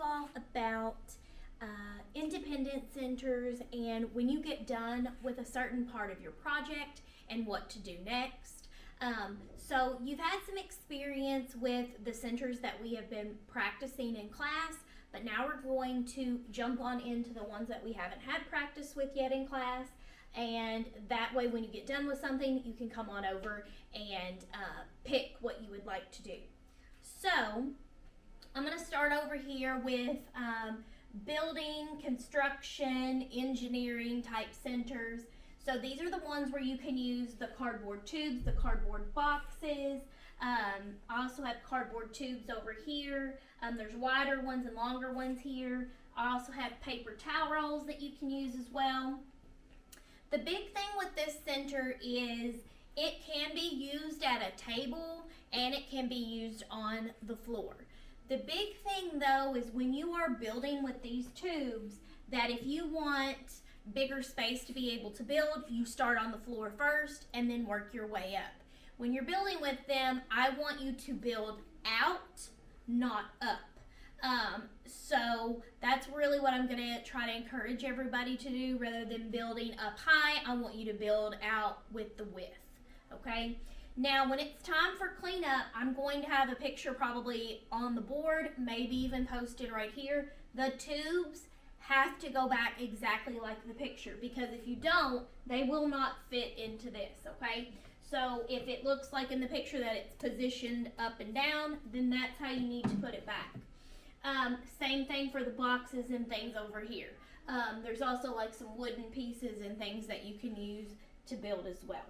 all about independent centers and when you get done with a certain part of your project and what to do next. So you've had some experience with the centers that we have been practicing in class, but now we're going to jump on into the ones that we haven't had practice with yet in class. And that way when you get done with something, you can come on over and pick what you would like to do. So I'm going to start over here with building, construction, engineering type centers. So these are the ones where you can use the cardboard tubes, the cardboard boxes. I also have cardboard tubes over here. There's wider ones and longer ones here. I also have paper towel rolls that you can use as well. The big thing with this center is it can be used at a table and it can be used on the floor. The big thing though is when you are building with these tubes, that if you want bigger space to be able to build, you start on the floor first and then work your way up. When you're building with them, I want you to build out, not up. So that's really what I'm gonna try to encourage everybody to do. Rather than building up high, I want you to build out with the width, okay? Now, when it's time for cleanup, I'm going to have a picture probably on the board, maybe even posted right here. The tubes have to go back exactly like the picture, because if you don't, they will not fit into this, okay? So if it looks like in the picture that it's positioned up and down, then that's how you need to put it back. Same thing for the boxes and things over here. There's also like some wooden pieces and things that you can use to build as well.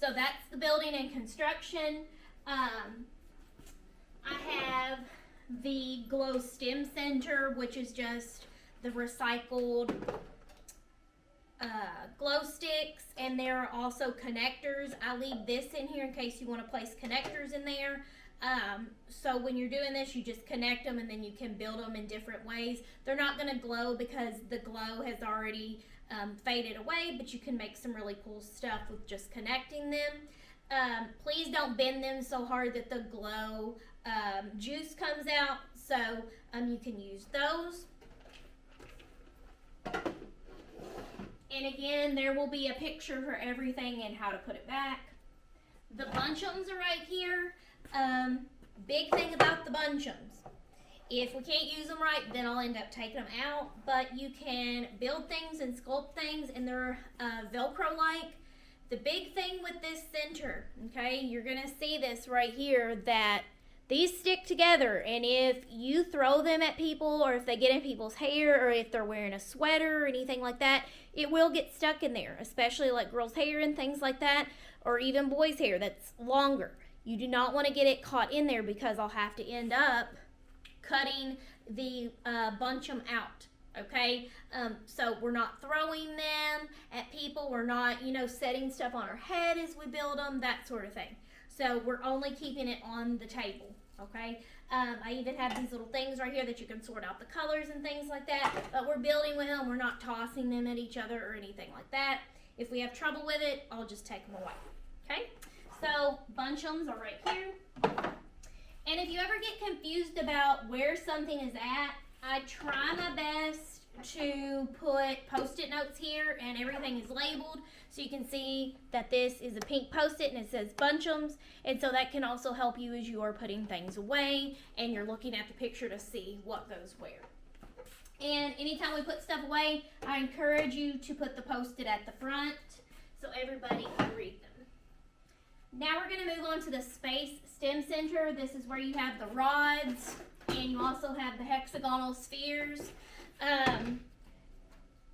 So that's the building and construction. I have the Glow STEM Center, which is just the recycled glow sticks, and there are also connectors. I leave this in here in case you want to place connectors in there. So when you're doing this, you just connect them and then you can build them in different ways. They're not going to glow because the glow has already faded away, but you can make some really cool stuff with just connecting them. Please don't bend them so hard that the glow juice comes out. So you can use those. And again, there will be a picture for everything and how to put it back. The bunchums are right here. Big thing about the bunchums. If we can't use them right, then I'll end up taking them out. But you can build things and sculpt things, and they're Velcro-like. The big thing with this center, okay, you're going to see this right here, that these stick together, and if you throw them at people, or if they get in people's hair, or if they're wearing a sweater or anything like that, it will get stuck in there, especially like girls' hair and things like that, or even boys' hair that's longer. You do not want to get it caught in there, because I'll have to end up cutting the bunchum out, okay? So we're not throwing them at people. We're not, setting stuff on our head as we build them, that sort of thing. So we're only keeping it on the table, okay? I even have these little things right here that you can sort out the colors and things like that, but we're building with them. We're not tossing them at each other or anything like that. If we have trouble with it, I'll just take them away, okay? So bunchums are right here. And if you ever get confused about where something is at, I try my best to put Post-it notes here, and everything is labeled, so you can see that this is a pink Post-it and it says bunchums, and so that can also help you as you are putting things away and you're looking at the picture to see what goes where. And anytime we put stuff away, I encourage you to put the Post-it at the front so everybody can read them. Now we're going to move on to the Space STEM Center. This is where you have the rods, and you also have the hexagonal spheres.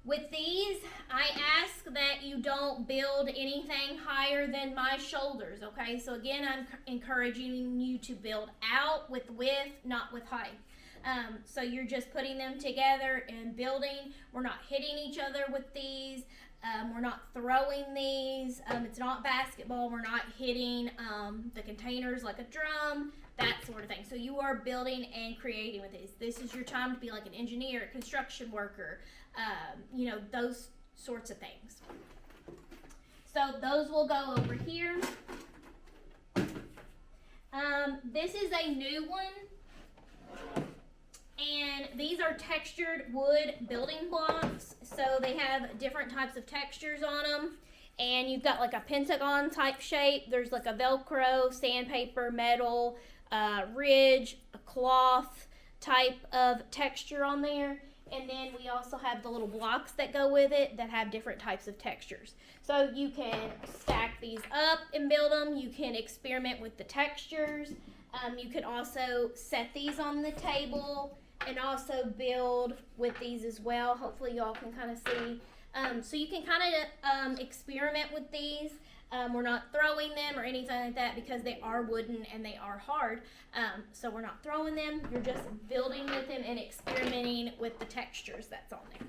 With these, I ask that you don't build anything higher than my shoulders, okay? So again, I'm encouraging you to build out with width, not with height. So you're just putting them together and building. We're not hitting each other with these. We're not throwing these. It's not basketball. We're not hitting the containers like a drum, that sort of thing. So you are building and creating with these. This is your time to be like an engineer, a construction worker, those sorts of things. So those will go over here. This is a new one. And these are textured wood building blocks, so they have different types of textures on them. And you've got like a pentagon type shape. There's like a Velcro, sandpaper, metal, ridge, a cloth type of texture on there. And then we also have the little blocks that go with it that have different types of textures. So you can stack these up and build them. You can experiment with the textures. You can also set these on the table and also build with these as well. Hopefully y'all can kind of see. So you can kind of experiment with these. We're not throwing them or anything like that because they are wooden and they are hard. So we're not throwing them. You're just building with them and experimenting with the textures that's on there.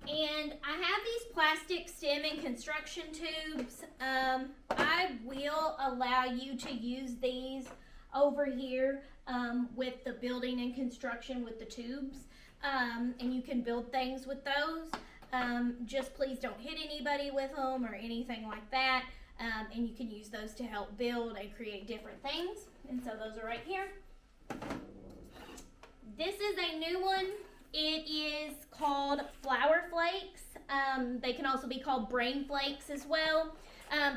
And I have these plastic stem and construction tubes. I will allow you to use these over here with the building and construction with the tubes. And you can build things with those. Just please don't hit anybody with them or anything like that. And you can use those to help build and create different things. And so those are right here. This is a new one. It is called Flour Flakes. They can also be called Brain Flakes as well.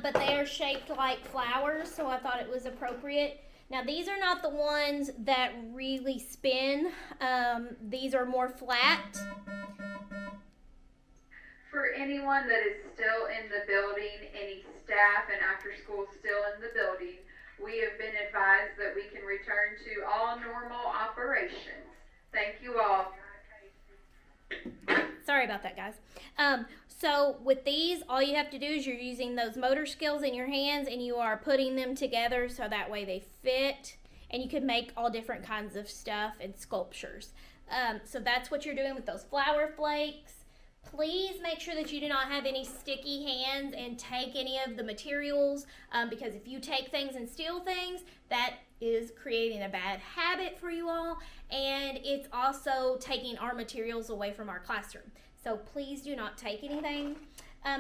But they are shaped like flowers, so I thought it was appropriate. Now these are not the ones that really spin. These are more flat. For anyone that is still in the building, any staff and after school still in the building, we have been advised that we can return to all normal operations. Thank you all. Sorry about that, guys. So with these, all you have to do is you're using those motor skills in your hands and you are putting them together so that way they fit, and you can make all different kinds of stuff and sculptures. So that's what you're doing with those flour flakes. Please make sure that you do not have any sticky hands and take any of the materials, because if you take things and steal things, that is creating a bad habit for you all, and it's also taking our materials away from our classroom. So please do not take anything.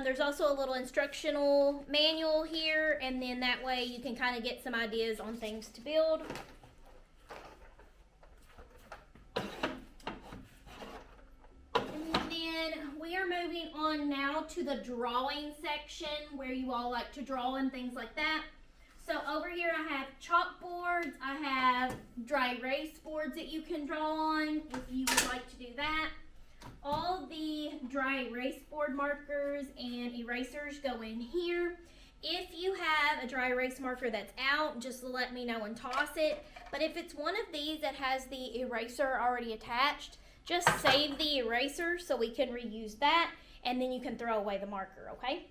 There's also a little instructional manual here, and then that way you can kind of get some ideas on things to build. We are moving on now to the drawing section where you all like to draw and things like that. So over here I have chalkboards, I have dry erase boards that you can draw on if you would like to do that. All the dry erase board markers and erasers go in here. If you have a dry erase marker that's out, just let me know and toss it. But if it's one of these that has the eraser already attached, just save the eraser so we can reuse that, and then you can throw away the marker, okay?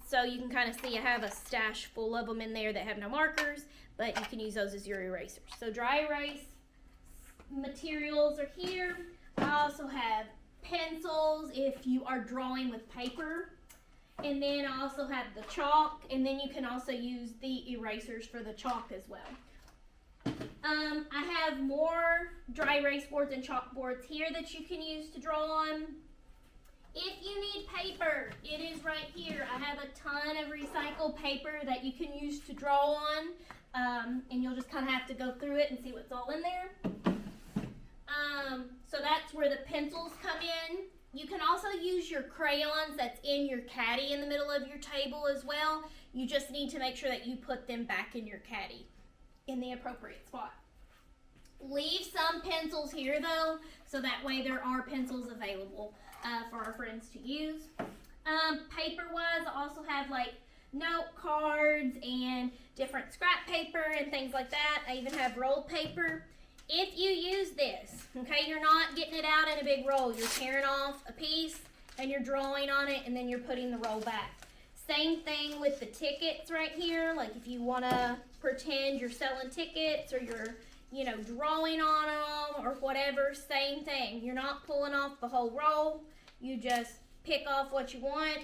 So you can kind of see I have a stash full of them in there that have no markers, but you can use those as your erasers. So dry erase materials are here. I also have pencils if you are drawing with paper. And then I also have the chalk, and then you can also use the erasers for the chalk as well. I have more dry erase boards and chalkboards here that you can use to draw on. If you need paper, it is right here. I have a ton of recycled paper that you can use to draw on, and you'll just kind of have to go through it and see what's all in there. So that's where the pencils come in. You can also use your crayons that's in your caddy in the middle of your table as well. You just need to make sure that you put them back in your caddy in the appropriate spot. Leave some pencils here though, so that way there are pencils available for our friends to use. Paper wise, I also have like note cards and different scrap paper and things like that. I even have rolled paper. If you use this, okay, you're not getting it out in a big roll. You're tearing off a piece and you're drawing on it and then you're putting the roll back. Same thing with the tickets right here. Like if you want to pretend you're selling tickets or you're, you know, drawing on them or whatever, same thing. You're not pulling off the whole roll. You just pick off what you want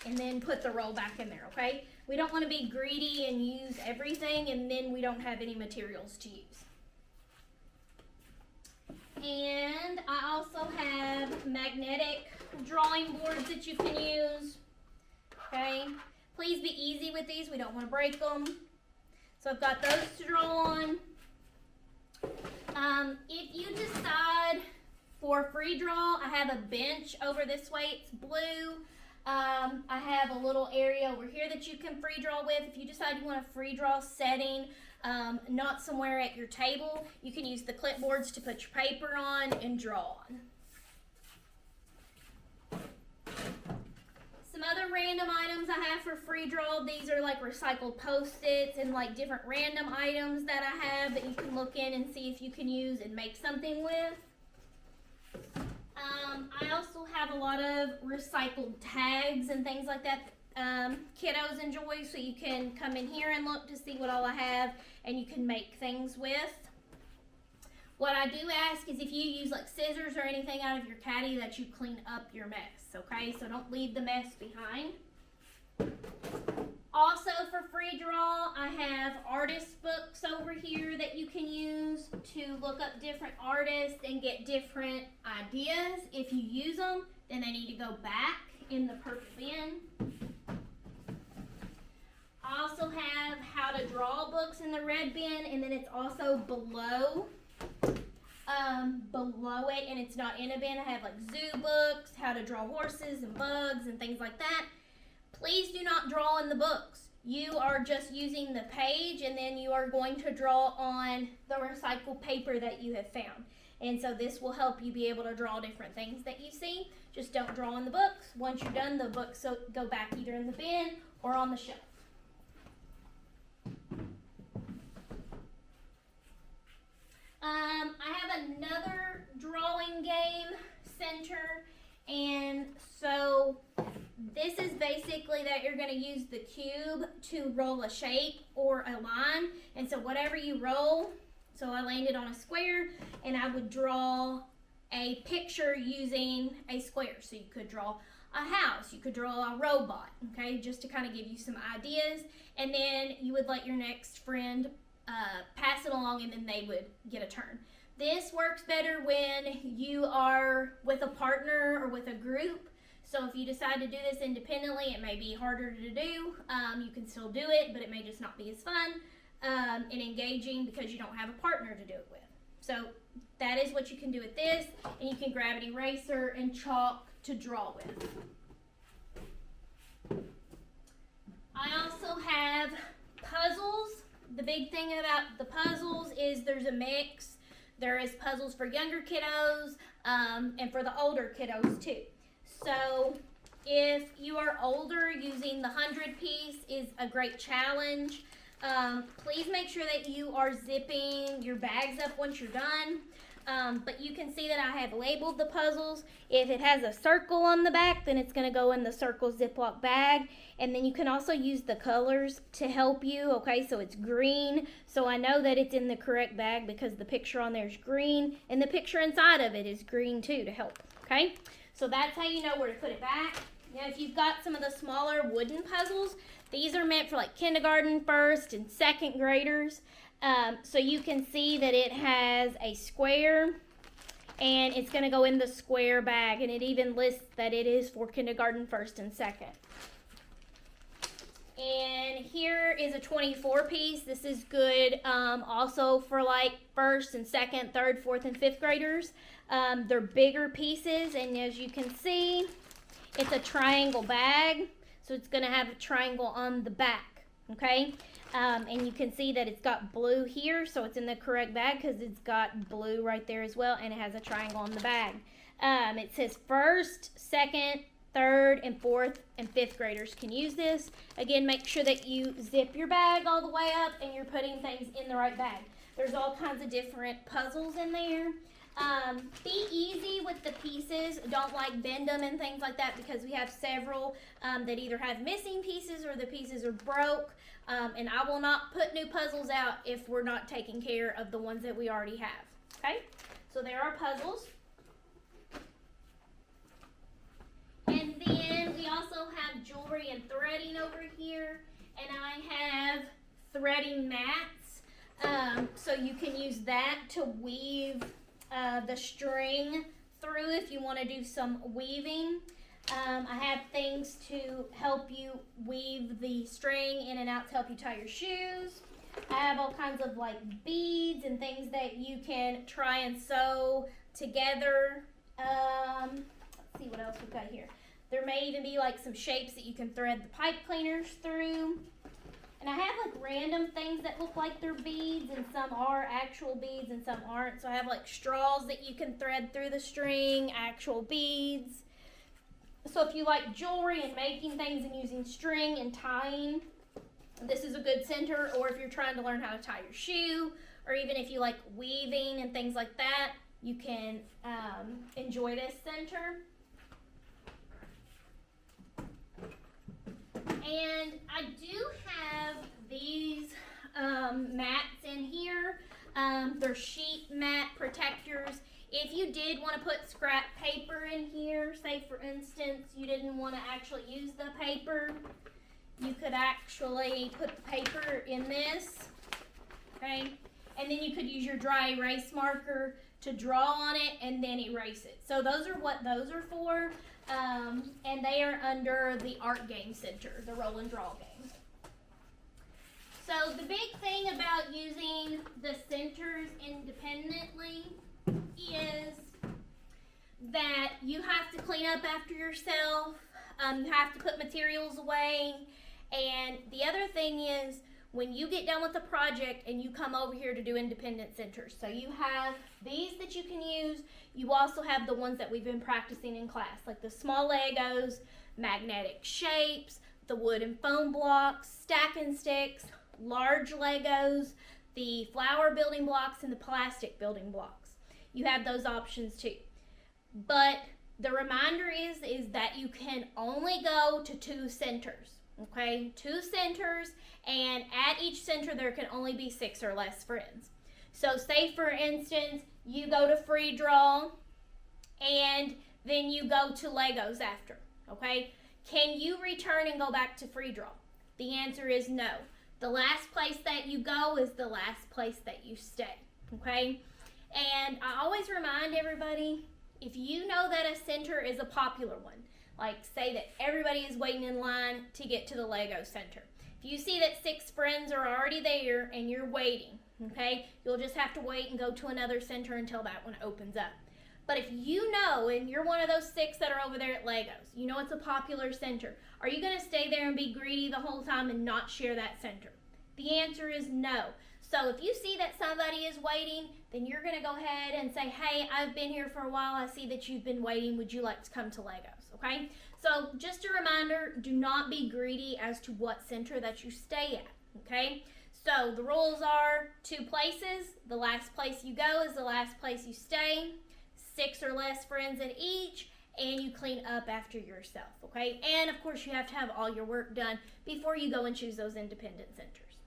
and then put the roll back in there, okay? We don't want to be greedy and use everything and then we don't have any materials to use. And I also have magnetic drawing boards that you can use. Okay, please be easy with these. We don't want to break them. So I've got those to draw on. If you decide for free draw, I have a bench over this way, it's blue. I have a little area over here that you can free draw with. If you decide you want a free draw setting, not somewhere at your table, you can use the clipboards to put your paper on and draw on. Some other random items I have for free draw, these are like recycled Post-its and like different random items that I have that you can look in and see if you can use and make something with. I also have a lot of recycled tags and things like that kiddos enjoy, so you can come in here and look to see what all I have and you can make things with. What I do ask is if you use like scissors or anything out of your caddy that you clean up your mess, okay? So don't leave the mess behind. Also for free draw, I have artist books over here that you can use to look up different artists and get different ideas. If you use them, then they need to go back in the purple bin. I also have how to draw books in the red bin, and then it's also below it, and it's not in a bin. I have like zoo books, how to draw horses and bugs and things like that. Please do not draw in the books. You are just using the page, and then you are going to draw on the recycled paper that you have found. And so this will help you be able to draw different things that you see. Just don't draw in the books. Once you're done, the books go back either in the bin or on the shelf. I have another drawing game center, and so this is basically that you're going to use the cube to roll a shape or a line, and so whatever you roll, so I landed on a square, and I would draw a picture using a square. So you could draw a house, you could draw a robot, okay, just to kind of give you some ideas, and then you would let your next friend pass it along, and then they would get a turn. This works better when you are with a partner or with a group. So if you decide to do this independently, it may be harder to do. You can still do it, but it may just not be as fun and engaging because you don't have a partner to do it with. So that is what you can do with this, and you can grab an eraser and chalk to draw with. I also have puzzles. The big thing about the puzzles is there's a mix. There is puzzles for younger kiddos and for the older kiddos too. So if you are older, using the 100 piece is a great challenge. Please make sure that you are zipping your bags up once you're done. But you can see that I have labeled the puzzles. If it has a circle on the back, then it's going to go in the circle Ziploc bag. And then you can also use the colors to help you. Okay, so it's green. So I know that it's in the correct bag because the picture on there is green. And the picture inside of it is green too to help. Okay, so that's how you know where to put it back. Now, if you've got some of the smaller wooden puzzles, these are meant for like kindergarten, first, and second graders. So you can see that it has a square, and it's going to go in the square bag, and it even lists that it is for kindergarten, first, and second. And here is a 24 piece. This is good also for like first and second, third, fourth, and fifth graders. They're bigger pieces, and as you can see, it's a triangle bag, so it's going to have a triangle on the back, okay? And you can see that it's got blue here, so it's in the correct bag because it's got blue right there as well, and it has a triangle on the bag. It says first, second, third, and fourth, and fifth graders can use this. Again, make sure that you zip your bag all the way up and you're putting things in the right bag. There's all kinds of different puzzles in there. Be easy with the pieces. Don't like bend them and things like that because we have several that either have missing pieces or the pieces are broke. And I will not put new puzzles out if we're not taking care of the ones that we already have. Okay, so there are puzzles. And then we also have jewelry and threading over here. And I have threading mats. So you can use that to weave the string through if you want to do some weaving. I have things to help you weave the string in and out to help you tie your shoes. I have all kinds of like beads and things that you can try and sew together. Let's see what else we've got here. There may even be like some shapes that you can thread the pipe cleaners through. And I have like random things that look like they're beads, and some are actual beads and some aren't. So I have like straws that you can thread through the string, actual beads. So if you like jewelry and making things and using string and tying, this is a good center. Or if you're trying to learn how to tie your shoe, or even if you like weaving and things like that, you can enjoy this center. And I do have these mats in here. They're sheet mat protectors. If you did want to put scrap paper in here, say for instance you didn't want to actually use the paper, you could actually put the paper in this, okay? And then you could use your dry erase marker to draw on it and then erase it. So those are what those are for. And they are under the Art Game Center, the Roll and Draw game. So the big thing about using the centers independently is that you have to clean up after yourself. You have to put materials away. And the other thing is, when you get done with the project and you come over here to do independent centers, so you have these that you can use. You also have the ones that we've been practicing in class, like the small Legos, magnetic shapes, the wood and foam blocks, stack and sticks, large Legos, the flower building blocks, and the plastic building blocks. You have those options too. But the reminder is that you can only go to 2 centers. Okay, 2 centers, and at each center there can only be 6 or less friends. So say for instance you go to Free Draw and then you go to Legos after, okay? Can you return and go back to Free Draw? The answer is no. The last place that you go is the last place that you stay, okay? And I always remind everybody, if you know that a center is a popular one, like say that everybody is waiting in line to get to the Lego Center. If you see that 6 friends are already there and you're waiting, okay, you'll just have to wait and go to another center until that one opens up. But if you know, and you're one of those 6 that are over there at Legos, you know it's a popular center, are you going to stay there and be greedy the whole time and not share that center? The answer is no. So if you see that somebody is waiting, then you're going to go ahead and say, hey, I've been here for a while. I see that you've been waiting. Would you like to come to Legos? Okay? So just a reminder, do not be greedy as to what center that you stay at. Okay? So the rules are 2 places. The last place you go is the last place you stay. 6 or less friends at each. And you clean up after yourself. Okay? And of course you have to have all your work done before you go and choose those independent centers.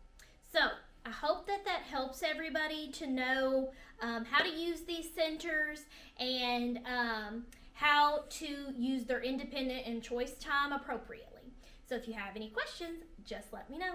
So I hope that helps everybody to know how to use these centers and how to use their independent and choice time appropriately. So if you have any questions, just let me know.